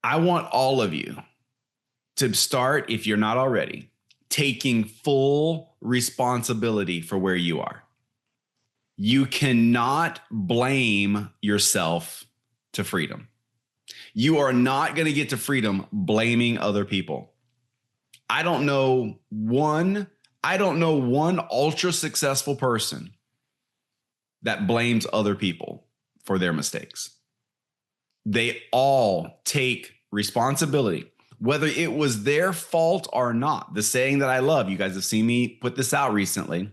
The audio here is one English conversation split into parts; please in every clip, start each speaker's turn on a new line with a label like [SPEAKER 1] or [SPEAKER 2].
[SPEAKER 1] I want all of you to start, if you're not already, taking full responsibility for where you are. You cannot blame yourself to freedom. You are not going to get to freedom blaming other people. I don't know one ultra successful person that blames other people for their mistakes. They all take responsibility, whether it was their fault or not. The saying that I love, you guys have seen me put this out recently.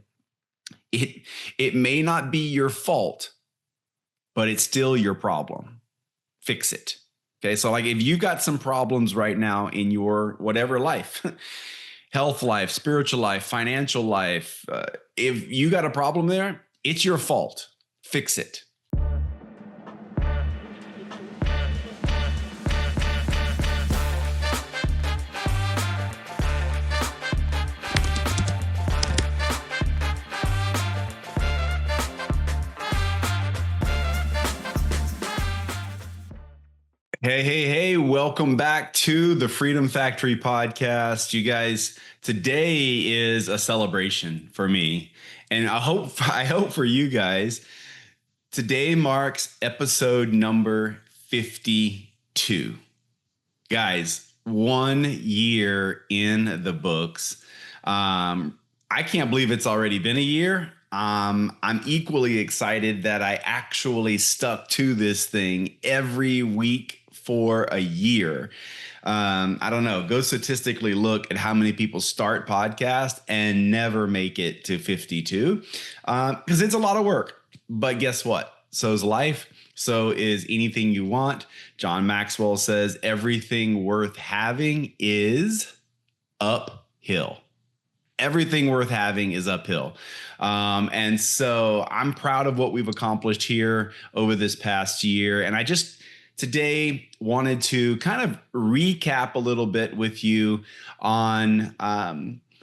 [SPEAKER 1] It may not be your fault, but it's still your problem. Fix it. Okay. So like if you got some problems right now in your whatever life, health life, spiritual life, financial life, if you got a problem there, it's your fault. Fix it. Hey, welcome back to the Freedom Factory podcast. You guys, today is a celebration for me, and I hope for you guys. Today marks episode number 52. Guys, 1 year in the books. I can't believe it's already been a year. I'm equally excited that I actually stuck to this thing every week for a year. I don't know. Go statistically look at how many people start podcasts and never make it to 52, because it's a lot of work. But guess what? So is life. So is anything you want. John Maxwell says everything worth having is uphill. Everything worth having is uphill. And so I'm proud of what we've accomplished here over this past year. And I just today wanted to kind of recap a little bit with you on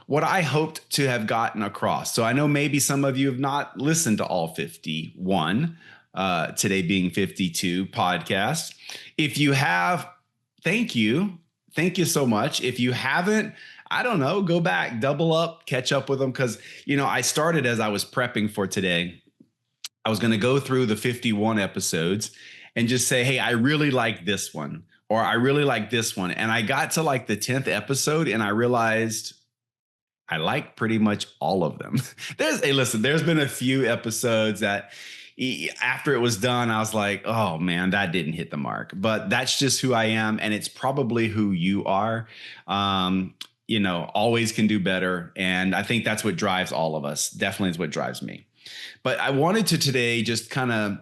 [SPEAKER 1] what I hoped to have gotten across. So I know maybe some of you have not listened to all 51, today being 52 podcasts. If you have, thank you. Thank you so much. If you haven't, I don't know, go back, double up, catch up with them. Because, I started as I was prepping for today. I was going to go through the 51 episodes and just say, hey, I really like this one, or I really like this one. And I got to like the 10th episode and I realized I like pretty much all of them. There's been a few episodes that after it was done, I was like, oh man, that didn't hit the mark. But that's just who I am. And it's probably who you are. Always can do better. And I think that's what drives all of us. Definitely is what drives me. But I wanted to today just kind of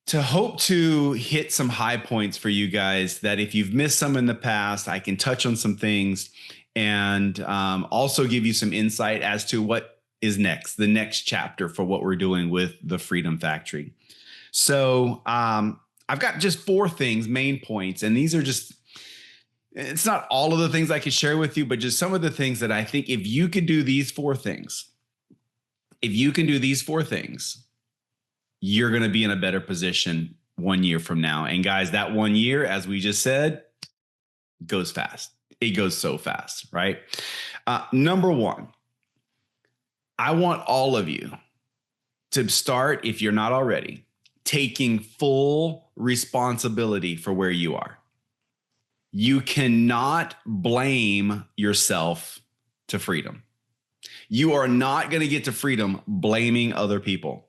[SPEAKER 1] to hope to hit some high points for you guys, that if you've missed some in the past, I can touch on some things and also give you some insight as to what is next, the next chapter for what we're doing with the Freedom Factory. So I've got just 4 things, main points, and these are just, it's not all of the things I could share with you, but just some of the things that I think if you could do these 4 things, you're going to be in a better position 1 year from now. And guys, that 1 year, as we just said, goes fast. It goes so fast, right? Number 1, I want all of you to start, if you're not already, taking full responsibility for where you are. You cannot blame yourself to freedom. You are not going to get to freedom blaming other people.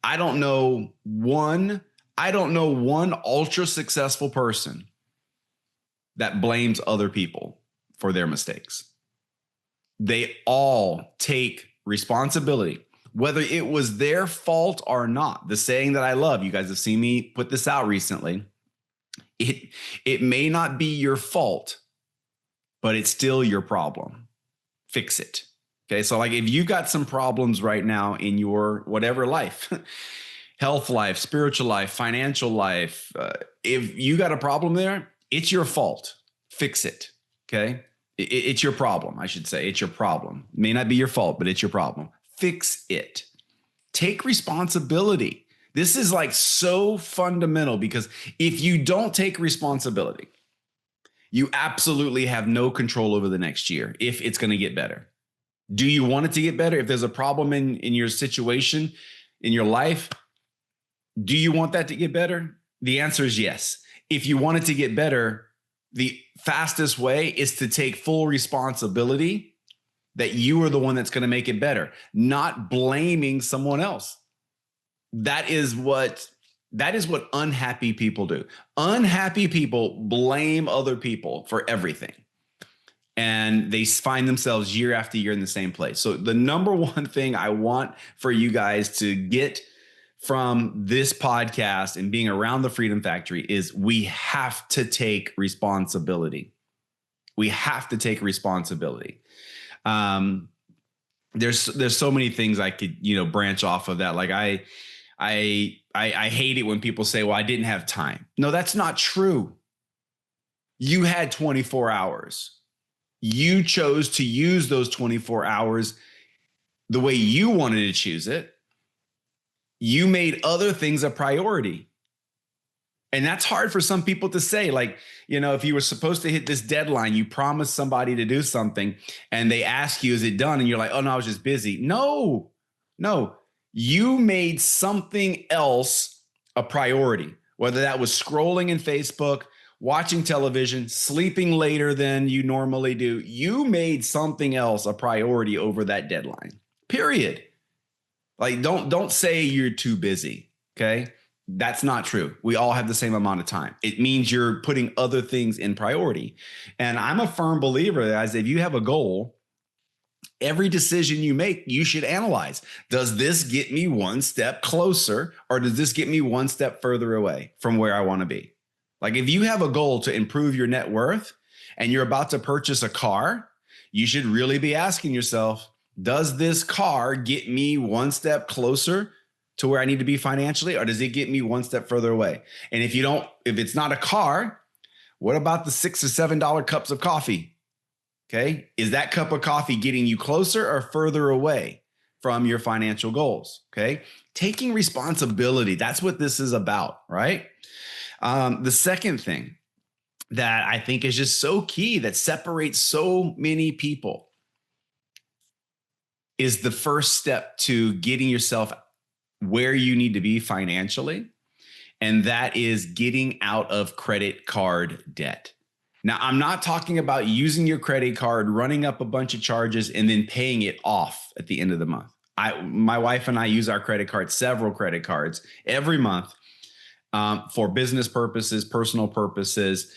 [SPEAKER 1] I don't know one ultra successful person that blames other people for their mistakes. They all take responsibility, whether it was their fault or not. The saying that I love, you guys have seen me put this out recently. It may not be your fault, but it's still your problem. Fix it. Okay. So like if you got some problems right now in your whatever life, health life, spiritual life, financial life, if you got a problem there, it's your fault. Fix it. Okay. It's your problem. I should say it's your problem. It may not be your fault, but it's your problem. Fix it. Take responsibility. This is like so fundamental because if you don't take responsibility, you absolutely have no control over the next year if it's going to get better. Do you want it to get better? If there's a problem in your situation, in your life, do you want that to get better? The answer is yes. If you want it to get better, the fastest way is to take full responsibility that you are the one that's going to make it better, not blaming someone else. That is what unhappy people do. Unhappy people blame other people for everything. And they find themselves year after year in the same place. So the number one thing I want for you guys to get from this podcast and being around the Freedom Factory is we have to take responsibility. We have to take responsibility. There's so many things I could, branch off of that. Like I hate it when people say, well, I didn't have time. No, that's not true. You had 24 hours. You chose to use those 24 hours the way you wanted to choose it. You made other things a priority. And that's hard for some people to say. Like, if you were supposed to hit this deadline, you promised somebody to do something and they ask you, is it done? And you're like, oh no, I was just busy. No, you made something else a priority, whether that was scrolling in Facebook, watching television, sleeping later than you normally do. You made something else a priority over that deadline, period. Like, don't say you're too busy. Okay. That's not true. We all have the same amount of time. It means you're putting other things in priority. And I'm a firm believer that if you have a goal, every decision you make, you should analyze. Does this get me one step closer or does this get me one step further away from where I want to be? Like if you have a goal to improve your net worth and you're about to purchase a car, you should really be asking yourself, does this car get me one step closer to where I need to be financially, or does it get me one step further away? And if it's not a car, what about the $6 or $7 cups of coffee? Okay. Is that cup of coffee getting you closer or further away from your financial goals? Okay. Taking responsibility. That's what this is about, right? The second thing that I think is just so key that separates so many people is the first step to getting yourself where you need to be financially. And that is getting out of credit card debt. Now, I'm not talking about using your credit card, running up a bunch of charges, and then paying it off at the end of the month. My wife and I use our credit cards, several credit cards every month for business purposes, personal purposes.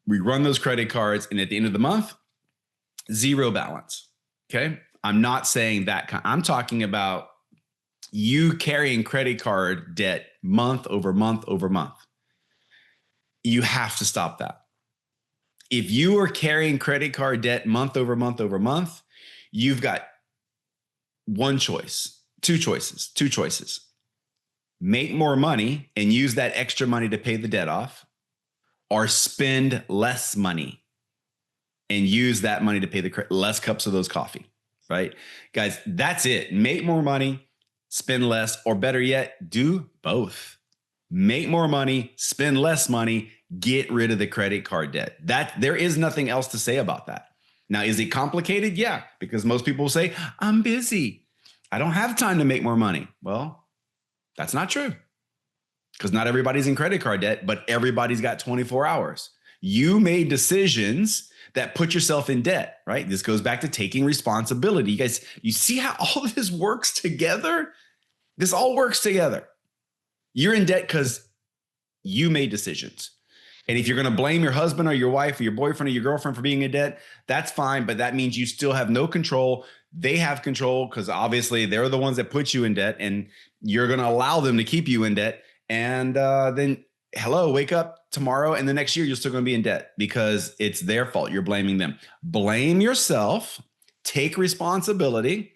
[SPEAKER 1] We run those credit cards, and at the end of the month, zero balance. Okay. I'm not saying that. I'm talking about you carrying credit card debt month over month over month. You have to stop that. If you are carrying credit card debt month over month over month, you've got two choices. Make more money and use that extra money to pay the debt off, or spend less money and use that money to pay the less cups of those coffee, right? Guys, that's it. Make more money, spend less, or better yet, do both. Make more money, spend less money, get rid of the credit card debt. There is nothing else to say about that. Now, is it complicated? Yeah, because most people will say, I'm busy. I don't have time to make more money. Well, that's not true, because not everybody's in credit card debt, but everybody's got 24 hours. You made decisions that put yourself in debt, right? This goes back to taking responsibility. You guys, you see how all of this works together? This all works together. You're in debt because you made decisions. And if you're going to blame your husband or your wife or your boyfriend or your girlfriend for being in debt, that's fine. But that means you still have no control. They have control because obviously they're the ones that put you in debt, and you're going to allow them to keep you in debt. And then wake up tomorrow and the next year, you're still going to be in debt because it's their fault. You're blaming them. Blame yourself, take responsibility,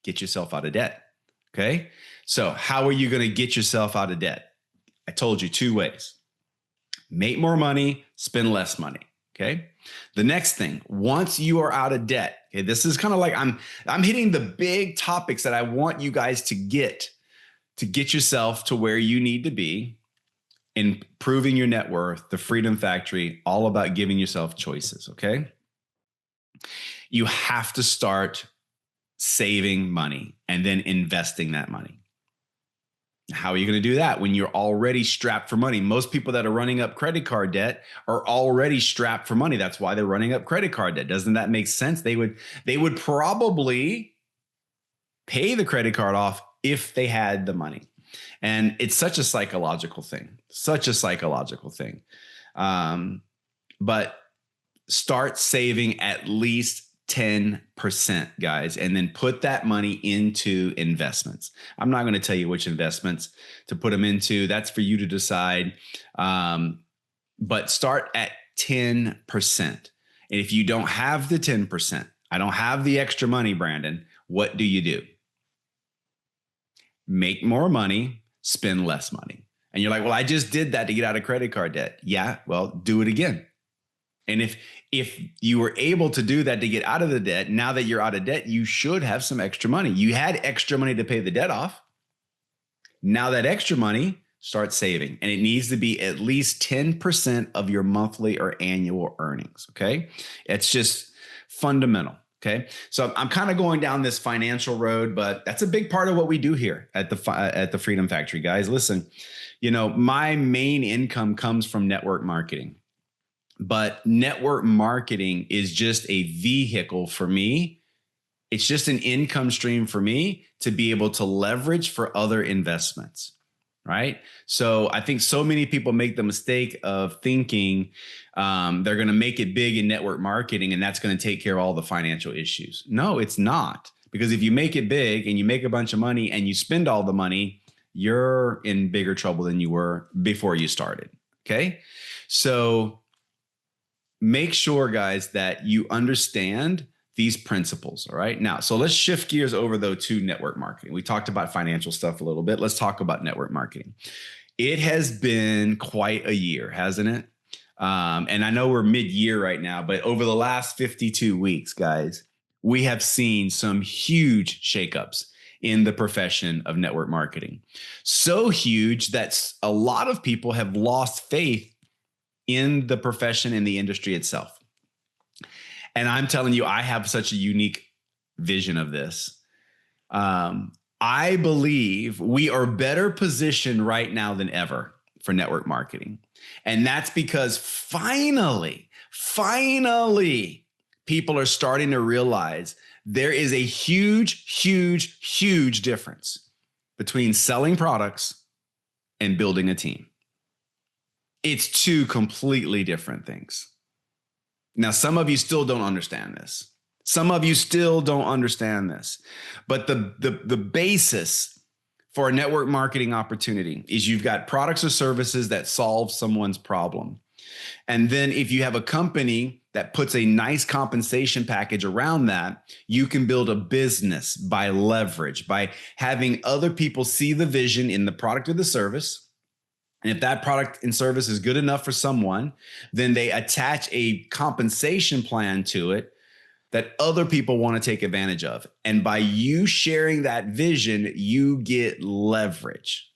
[SPEAKER 1] get yourself out of debt. Okay. So how are you going to get yourself out of debt? I told you two ways. Make more money, spend less money. Okay. The next thing, once you are out of debt, okay, this is kind of like I'm hitting the big topics that I want you guys to get to get yourself to where you need to be, improving your net worth, the Freedom Factory, all about giving yourself choices, okay? You have to start saving money and then investing that money. How are you going to do that when you're already strapped for money? Most people that are running up credit card debt are already strapped for money. That's why they're running up credit card debt. Doesn't that make sense? They would probably pay the credit card off if they had the money. And it's such a psychological thing, But start saving at least 10%, guys, and then put that money into investments. I'm not going to tell you which investments to put them into. That's for you to decide. But start at 10%. And if you don't have the 10%, I don't have the extra money, Brandon, what do? Make more money, spend less money. And you're like, well, I just did that to get out of credit card debt. Yeah, well, do it again. And if you were able to do that to get out of the debt, now that you're out of debt, you should have some extra money. You had extra money to pay the debt off. Now that extra money, start saving. And it needs to be at least 10% of your monthly or annual earnings, okay? It's just fundamental, okay? So I'm kind of going down this financial road, but that's a big part of what we do here at the Freedom Factory, guys. Listen, my main income comes from network marketing. But network marketing is just a vehicle for me. It's just an income stream for me to be able to leverage for other investments, right? So I think so many people make the mistake of thinking they're going to make it big in network marketing and that's going to take care of all the financial issues. No, it's not. Because if you make it big and you make a bunch of money and you spend all the money, you're in bigger trouble than you were before you started, okay? So make sure, guys, that you understand these principles. All right. Now, so let's shift gears over, though, to network marketing. We talked about financial stuff a little bit. Let's talk about network marketing. It has been quite a year, hasn't it? And I know we're mid-year right now, but over the last 52 weeks, guys, we have seen some huge shakeups in the profession of network marketing. So huge that a lot of people have lost faith in the profession and the industry itself. And I'm telling you, I have such a unique vision of this. I believe we are better positioned right now than ever for network marketing. And that's because finally, people are starting to realize there is a huge difference between selling products and building a team. It's two completely different things. Now, some of you still don't understand this. But the basis for a network marketing opportunity is you've got products or services that solve someone's problem. And then if you have a company that puts a nice compensation package around that, you can build a business by leverage, by having other people see the vision in the product or the service. And if that product and service is good enough for someone, then they attach a compensation plan to it that other people want to take advantage of. And by you sharing that vision, you get leverage.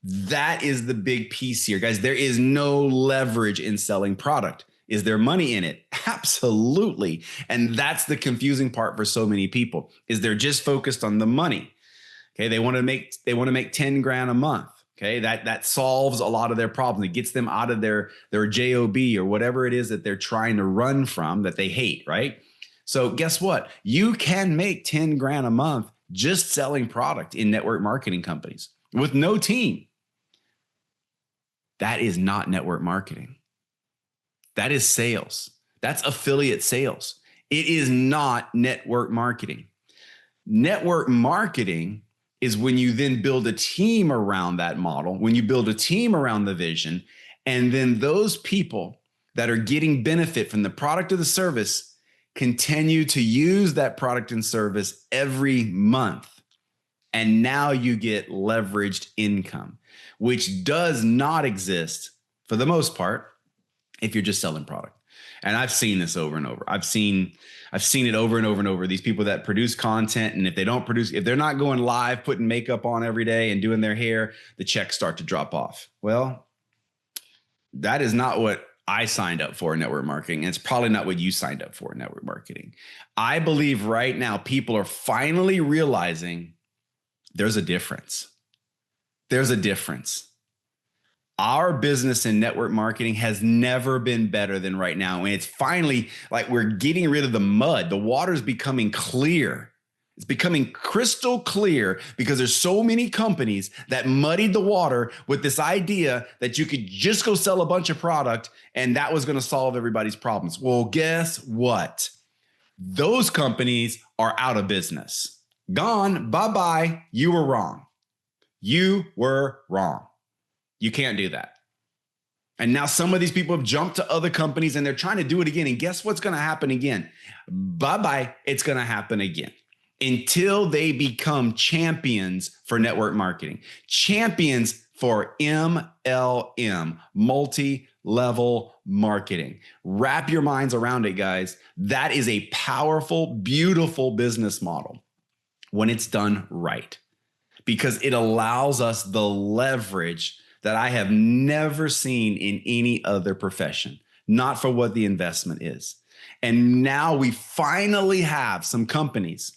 [SPEAKER 1] That is the big piece here, guys. There is no leverage in selling product. Is there money in it? Absolutely. And that's the confusing part for so many people, is they're just focused on the money. Okay, they want to make 10 grand a month. Okay, that solves a lot of their problems. It gets them out of their job or whatever it is that they're trying to run from that they hate, right? So guess what? You can make 10 grand a month just selling product in network marketing companies with no team. That is not network marketing. That is sales. That's affiliate sales. It is not network marketing. Network marketing is when you then build a team around that model, when you build a team around the vision, and then those people that are getting benefit from the product or the service continue to use that product and service every month. And now you get leveraged income, which does not exist for the most part if you're just selling product. And I've seen this over and over. I've seen it over and over and over. These people that produce content, and if they're not going live, putting makeup on every day and doing their hair, the checks start to drop off. Well, that is not what I signed up for in network marketing. And it's probably not what you signed up for in network marketing. I believe right now people are finally realizing there's a difference. There's a difference. Our business in network marketing has never been better than right now. And it's finally like we're getting rid of the mud. The water's becoming clear. It's becoming crystal clear because there's so many companies that muddied the water with this idea that you could just go sell a bunch of product and that was going to solve everybody's problems. Well, guess what? Those companies are out of business. Gone. Bye-bye. You were wrong. You were wrong. You can't do that. And now some of these people have jumped to other companies and they're trying to do it again. And guess what's going to happen again? Bye-bye. It's going to happen again until they become champions for network marketing, champions for MLM, multi-level marketing. Wrap your minds around it, guys. That is a powerful, beautiful business model when it's done right, because it allows us the leverage that I have never seen in any other profession, not for what the investment is. And now we finally have some companies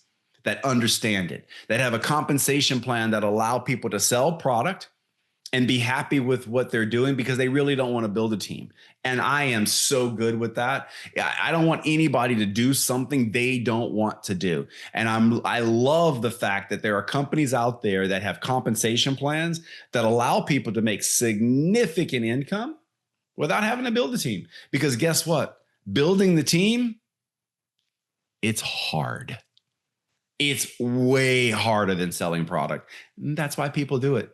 [SPEAKER 1] that understand it, that have a compensation plan that allow people to sell product and be happy with what they're doing because they really don't want to build a team. And I am so good with that. I don't want anybody to do something they don't want to do. And I love the fact that there are companies out there that have compensation plans that allow people to make significant income without having to build a team. Because guess what? Building the team, it's hard. It's way harder than selling product. That's why people do it.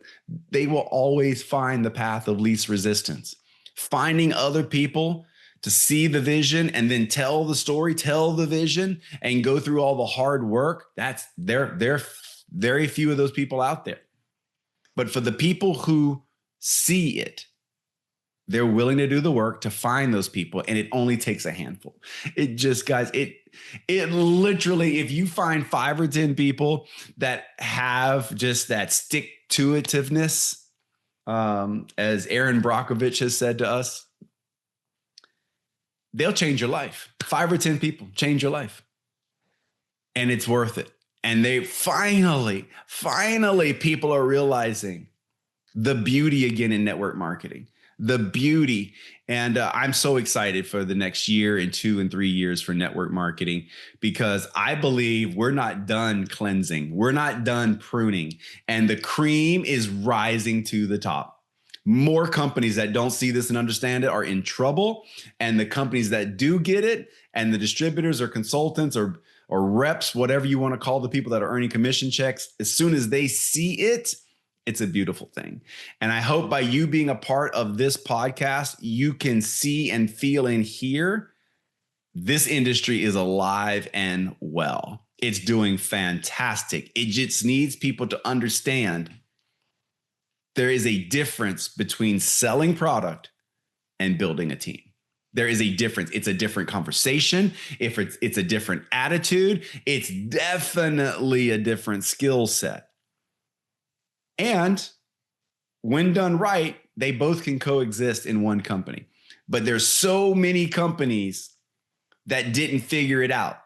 [SPEAKER 1] They will always find the path of least resistance. Finding other people to see the vision and then tell the story, tell the vision, and go through all the hard work. There are very few of those people out there. But for the people who see it, they're willing to do the work to find those people, and it only takes a handful. It just, guys, it literally, if you find 5 or 10 people that have just that stick-to-itiveness, as Aaron Brockovich has said to us, they'll change your life. 5 or 10 people change your life, and it's worth it. And they finally, people are realizing the beauty again in network marketing. The beauty. And I'm so excited for the next year and 2 and 3 years for network marketing, because I believe we're not done cleansing. We're not done pruning, and the cream is rising to the top. More companies that don't see this and understand it are in trouble. And the companies that do get it, and the distributors or consultants or reps, whatever you want to call the people that are earning commission checks, as soon as they see it, it's a beautiful thing. And I hope by you being a part of this podcast, you can see and feel and hear this industry is alive and well. It's doing fantastic. It just needs people to understand there is a difference between selling product and building a team. There is a difference. It's a different conversation. If it's a different attitude, it's definitely a different skill set. And when done right, they both can coexist in one company. But there's so many companies that didn't figure it out.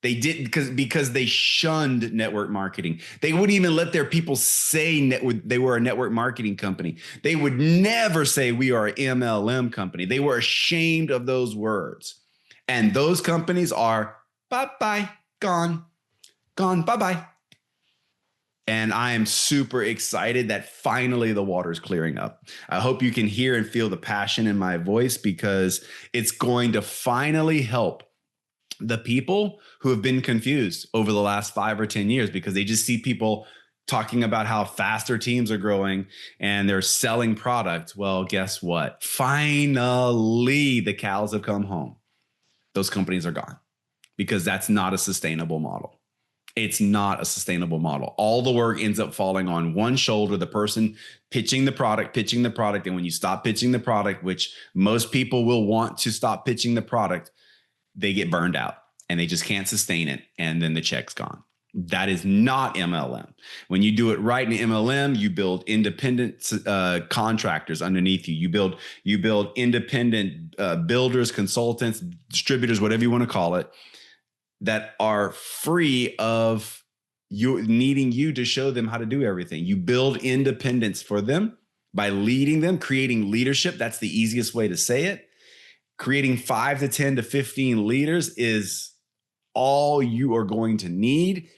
[SPEAKER 1] They didn't because they shunned network marketing. They wouldn't even let their people say they were a network marketing company. They would never say we are an MLM company. They were ashamed of those words. And those companies are bye-bye, gone, bye-bye. And I am super excited that finally the water is clearing up. I hope you can hear and feel the passion in my voice, because it's going to finally help the people who have been confused over the last 5 or 10 years, because they just see people talking about how fast their teams are growing and they're selling products. Well, guess what? Finally, the cows have come home. Those companies are gone, because that's not a sustainable model. It's not a sustainable model. All the work ends up falling on one shoulder, the person pitching the product. And when you stop pitching the product, which most people will want to stop pitching the product, they get burned out and they just can't sustain it. And then the check's gone. That is not MLM. When you do it right in MLM, you build independent contractors underneath you. You build independent builders, consultants, distributors, whatever you want to call it, that are free of you needing you to show them how to do everything. You build independence for them by leading them, creating leadership. That's the easiest way to say it. Creating 5 to 10 to 15 leaders is all you are going to need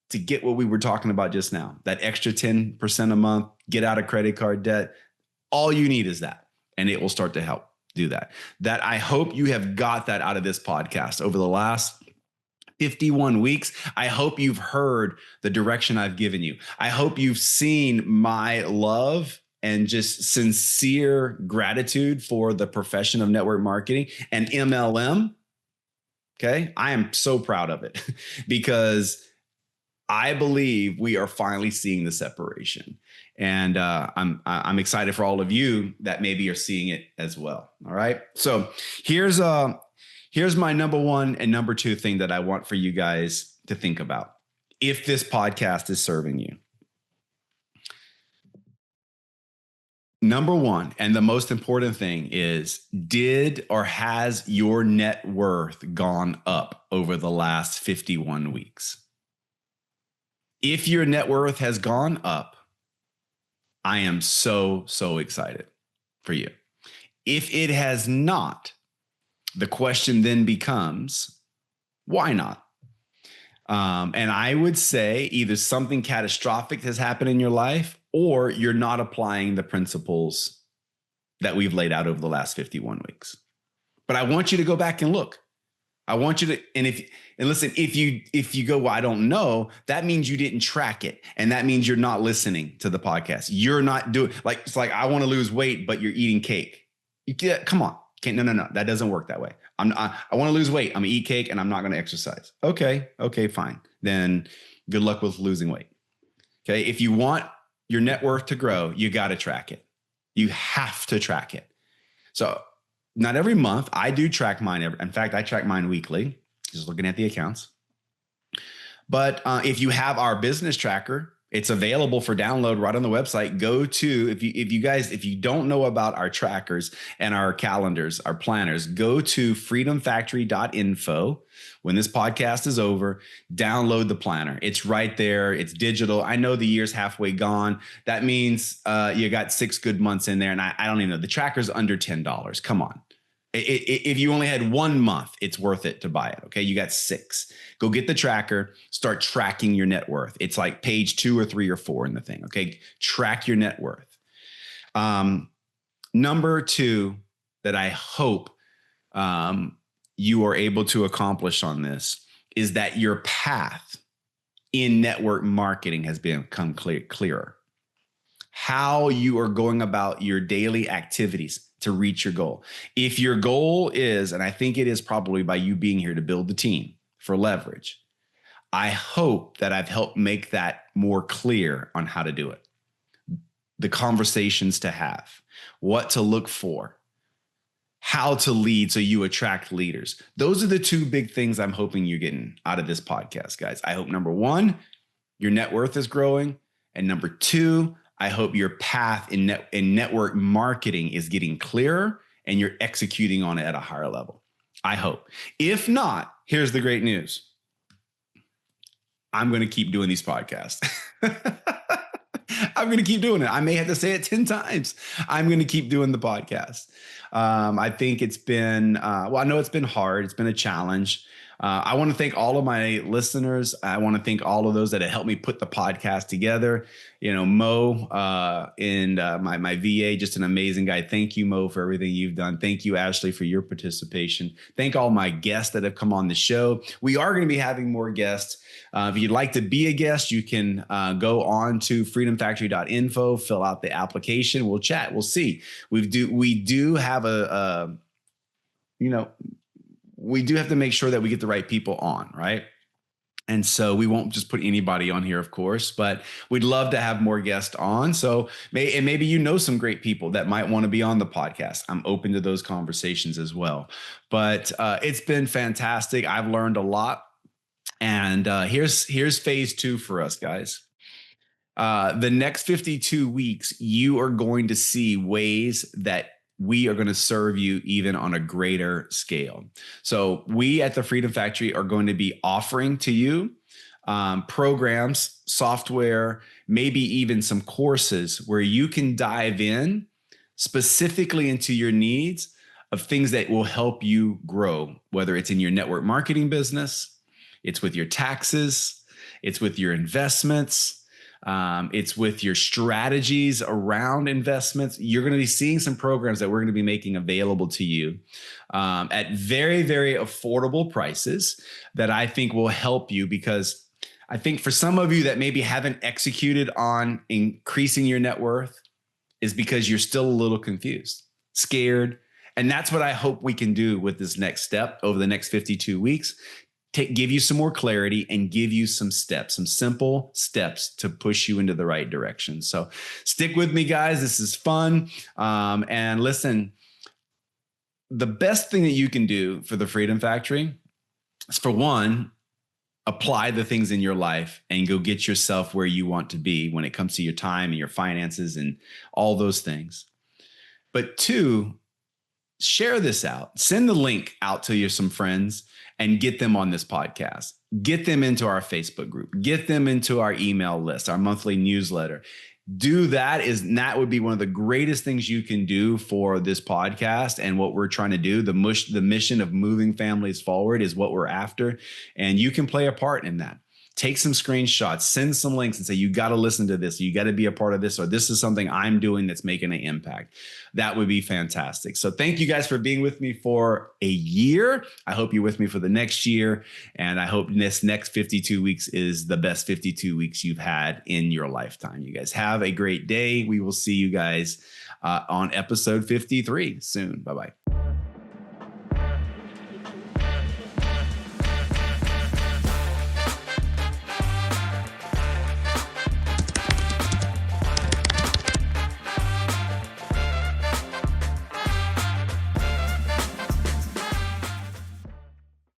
[SPEAKER 1] to get what we were talking about just now. That extra 10% a month, get out of credit card debt. All you need is that, and it will start to help do that. That I hope you have got that out of this podcast over the last 51 weeks. I hope you've heard the direction I've given you. I hope you've seen my love and just sincere gratitude for the profession of network marketing and MLM. Okay. I am so proud of it because I believe we are finally seeing the separation. And I'm excited for all of you that maybe are seeing it as well. All right. So here's my number one and number two thing that I want for you guys to think about. If this podcast is serving you. Number one, and the most important thing is, did or has your net worth gone up over the last 51 weeks? If your net worth has gone up, I am so excited for you. If it has not, the question then becomes, why not? And I would say either something catastrophic has happened in your life, or you're not applying the principles that we've laid out over the last 51 weeks. But I want you to go back and look. I want you to, and listen, if you go, well, I don't know, that means you didn't track it. And that means you're not listening to the podcast. You're not doing, it's like, I want to lose weight, but you're eating cake. Come on. No. That doesn't work that way. I want to lose weight. I'm gonna eat cake and I'm not going to exercise. Okay, fine. Then good luck with losing weight. Okay. If you want your net worth to grow, you got to track it. You have to track it. So not every month. I do track mine. In fact, I track mine weekly, just looking at the accounts. But if you have our business tracker, it's available for download right on the website. Go to, if you don't know about our trackers and our calendars, our planners, go to freedomfactory.info. When this podcast is over, download the planner. It's right there. It's digital. I know the year's halfway gone. That means you got 6 good months in there. And I don't even know. The tracker's under $10. Come on. If you only had 1 month, it's worth it to buy it. Okay. You got 6. Go get the tracker, start tracking your net worth. It's like page 2 or 3 or 4 in the thing. Okay. Track your net worth. Number 2 that I hope you are able to accomplish on this is that your path in network marketing has become clearer. How you are going about your daily activities to reach your goal. If your goal is, and I think it is probably by you being here to build the team for leverage, I hope that I've helped make that more clear on how to do it. The conversations to have, what to look for, how to lead so you attract leaders. Those are the 2 big things I'm hoping you're getting out of this podcast, guys. I hope number 1, your net worth is growing. And number 2, I hope your path in network marketing is getting clearer and you're executing on it at a higher level. I hope. If not, here's the great news. I'm going to keep doing these podcasts. I'm going to keep doing it. I may have to say it 10 times. I'm going to keep doing the podcast. I think it's been, I know it's been hard. It's been a challenge. I want to thank all of my listeners. I want to thank all of those that have helped me put the podcast together. Mo and my VA, just an amazing guy. Thank you, Mo, for everything you've done. Thank you, Ashley, for your participation. Thank all my guests that have come on the show. We are going to be having more guests. If you'd like to be a guest, you can go on to freedomfactory.info, fill out the application. We'll chat. We'll see. We do have we do have to make sure that we get the right people on, right? And so we won't just put anybody on here, of course, but we'd love to have more guests on. So maybe you know some great people that might want to be on the podcast. I'm open to those conversations as well. But it's been fantastic. I've learned a lot. And here's phase 2 for us, guys. The next 52 weeks, you are going to see ways that we are going to serve you even on a greater scale. So we at the Freedom Factory are going to be offering to you programs, software, maybe even some courses where you can dive in specifically into your needs of things that will help you grow, whether it's in your network marketing business, it's with your taxes, it's with your investments, it's with your strategies around investments. You're going to be seeing some programs that we're going to be making available to you at very, very affordable prices that I think will help you, because I think for some of you that maybe haven't executed on increasing your net worth is because you're still a little confused, scared. And that's what I hope we can do with this next step over the next 52 weeks. Give you some more clarity and give you some steps, some simple steps to push you into the right direction. So stick with me, guys. This is fun. And listen, the best thing that you can do for the Freedom Factory is, for one, apply the things in your life and go get yourself where you want to be when it comes to your time and your finances and all those things. But two, share this out. Send the link out to some friends and get them on this podcast. Get them into our Facebook group. Get them into our email list, our monthly newsletter. Do that. That would be one of the greatest things you can do for this podcast and what we're trying to do. The mission of moving families forward is what we're after. And you can play a part in that. Take some screenshots, send some links and say, you got to listen to this. You got to be a part of this, or this is something I'm doing that's making an impact. That would be fantastic. So thank you guys for being with me for a year. I hope you're with me for the next year. And I hope this next 52 weeks is the best 52 weeks you've had in your lifetime. You guys have a great day. We will see you guys on episode 53 soon. Bye-bye.